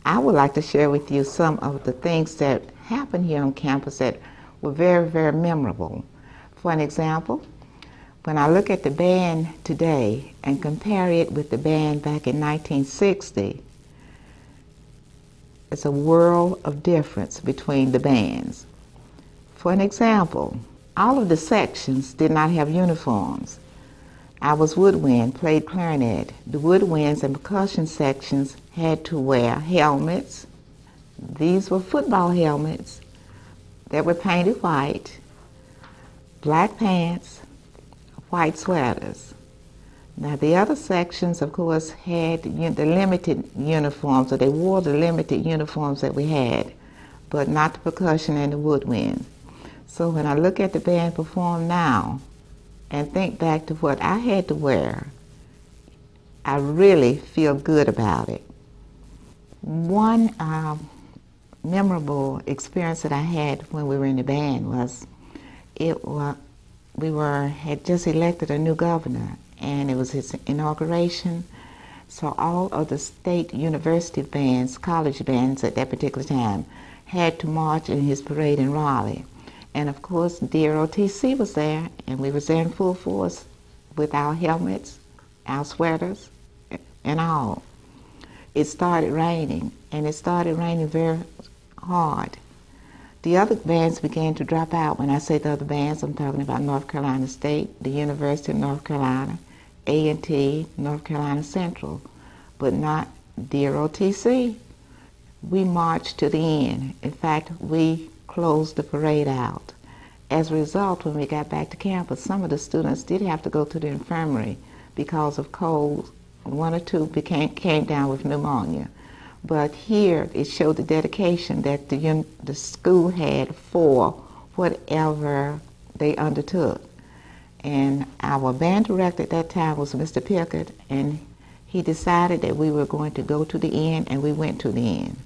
I would like to share with you some of the things that happened here on campus that were very, very memorable. For an example, when I look at the band today and compare it with the band back in 1960, it's a world of difference between the bands. For an example, all of the sections did not have uniforms. I was woodwind, played clarinet. The woodwinds and percussion sections had to wear helmets. These were football helmets that were painted white, black pants, white sweaters. Now the other sections, of course, had the limited uniforms, or they wore the limited uniforms that we had, but not the percussion and the woodwind. So when I look at the band perform now and think back to what I had to wear, I really feel good about it. One memorable experience that I had when we were in the band was we had just elected a new governor, and it was his inauguration. So all of the state university bands, college bands at that particular time, had to march in his parade in Raleigh. And of course, DROTC was there, and we was there in full force with our helmets, our sweaters, and all. It started raining, and it started raining very hard. The other bands began to drop out. When I say the other bands, I'm talking about North Carolina State, the University of North Carolina, A&T, North Carolina Central, but not DROTC. We marched to the end. In fact, we closed the parade out. As a result, when we got back to campus, some of the students did have to go to the infirmary because of cold. One or two came down with pneumonia. But here it showed the dedication that the school had for whatever they undertook. And our band director at that time was Mr. Pickett, and he decided that we were going to go to the end, and we went to the end.